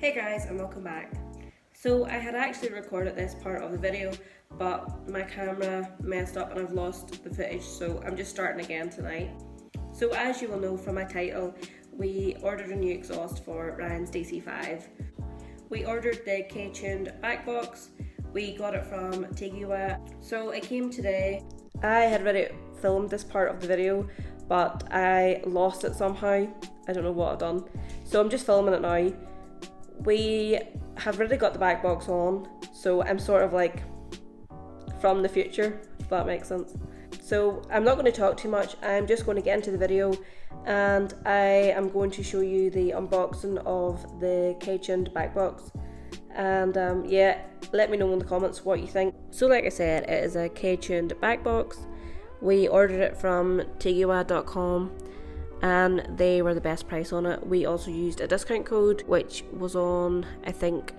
Hey guys, and welcome back. So I had actually recorded this part of the video, but my camera messed up and I've lost the footage, so I'm just starting again tonight. So as you will know from my title, we ordered a new exhaust for Ryan's DC5. We ordered the Ktuned back box. We got it from Tigua. So it came today. I had already filmed this part of the video, but I lost it somehow. I don't know what I've done. So I'm just filming it now. We have already got the back box on, so I'm sort of like from the future, if that makes sense. So I'm not going to talk too much, I'm just going to get into the video and I am going to show you the unboxing of the Ktuned back box. And yeah, let me know in the comments what you think. So like I said, it is a Ktuned back box. We ordered it from tigua.com and they were the best price on it. We also used a discount code which was on, I think,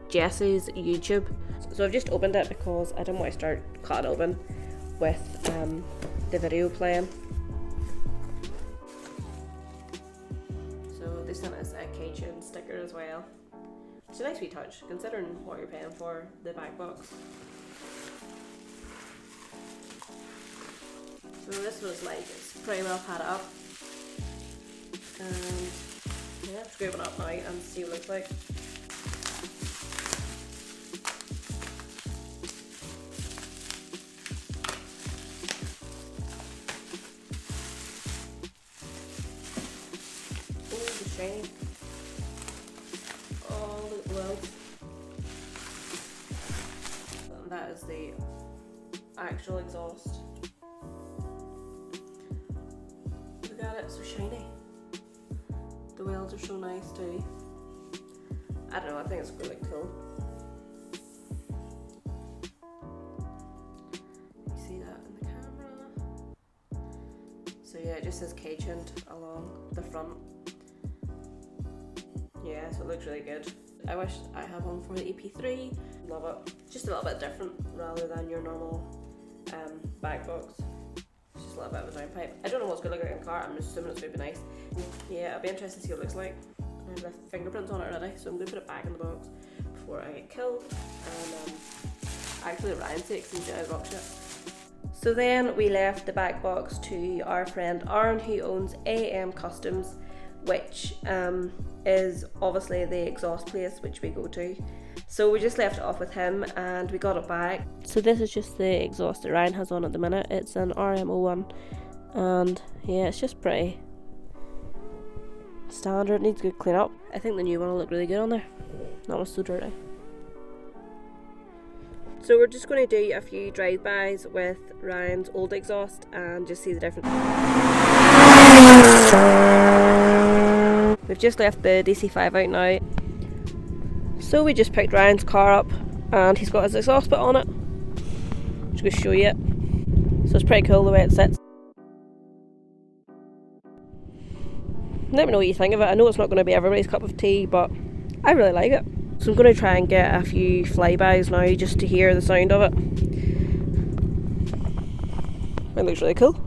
Jesse's YouTube. So I've just opened it because I didn't want to start cutting open with the video playing. So they sent us a Ktuned sticker as well. It's a nice wee touch considering what you're paying for the back box. So this was like, it's pretty well padded up. And yeah, screw it up now and see what it looks like. Oh, the shiny. Oh, look at the weld. And that is the actual exhaust. Look at it, it's so shiny. The wheels are so nice too. I don't know, I think it's really cool. You see that in the camera? So yeah, it just says Ktuned along the front. Yeah, so it looks really good. I wish I had one for the EP3. Love it. Just a little bit different rather than your normal back box. It's just a little bit of a downpipe. I don't know what's going to look like in the car, I'm assuming it's going to be nice. Yeah, I'll be interested to see what it looks like. I've left fingerprints on it already, so I'm going to put it back in the box before I get killed. And actually Ryan's sake, he's out of rock shit. So then we left the back box to our friend Aaron, who owns AM Customs, which is obviously the exhaust place which we go to. So we just left it off with him and we got it back. So this is just the exhaust that Ryan has on at the minute. It's an RM01 and yeah, it's just pretty standard. It needs a good clean up. I think the new one will look really good on there. That one's so dirty. So we're just going to do a few drive-bys with Ryan's old exhaust and just see the difference. We've just left the DC5 out now. So we just picked Ryan's car up and he's got his exhaust bit on it. Just going to show you it. So it's pretty cool the way it sits. Let me know what you think of it. I know it's not going to be everybody's cup of tea, but I really like it. So I'm going to try and get a few flybys now just to hear the sound of it. It looks really cool.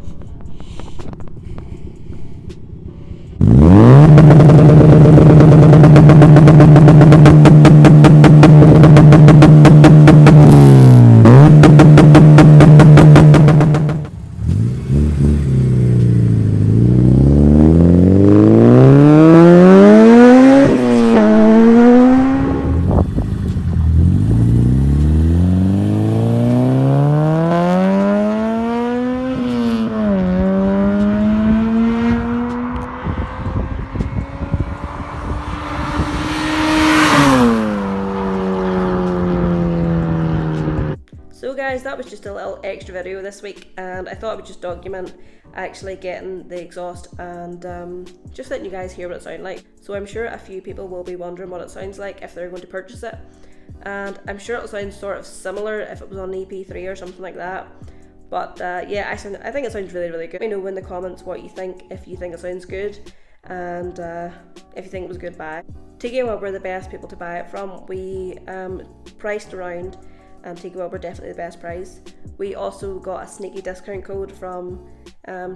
So guys, that was just a little extra video this week and I thought I would just document actually getting the exhaust and just letting you guys hear what it sounds like. So I'm sure a few people will be wondering what it sounds like if they're going to purchase it, and I'm sure it'll sound sort of similar if it was on EP3 or something like that. But yeah, I think it sounds really, really good. Let me know in the comments what you think, if you think it sounds good and if you think it was a good buy. Tigua were the best people to buy it from. We priced around and Tigua were definitely the best price. We also got a sneaky discount code from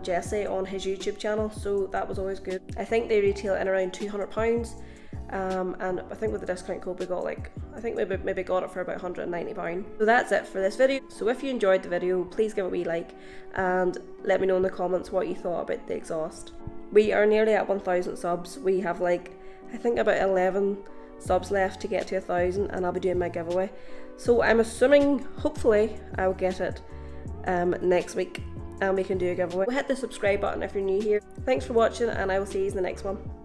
Jesse on his YouTube channel, so that was always good. I think they retail in around £200 and I think with the discount code we got like, I think we maybe got it for about £190. So that's it for this video. So if you enjoyed the video, please give it a wee like and let me know in the comments what you thought about the exhaust. We are nearly at 1,000 subs. We have like, I think about 11 subs left to get to 1,000, and I'll be doing my giveaway. So I'm assuming, hopefully, I'll get it next week and we can do a giveaway. Hit the subscribe button if you're new here. Thanks for watching, and I will see you in the next one.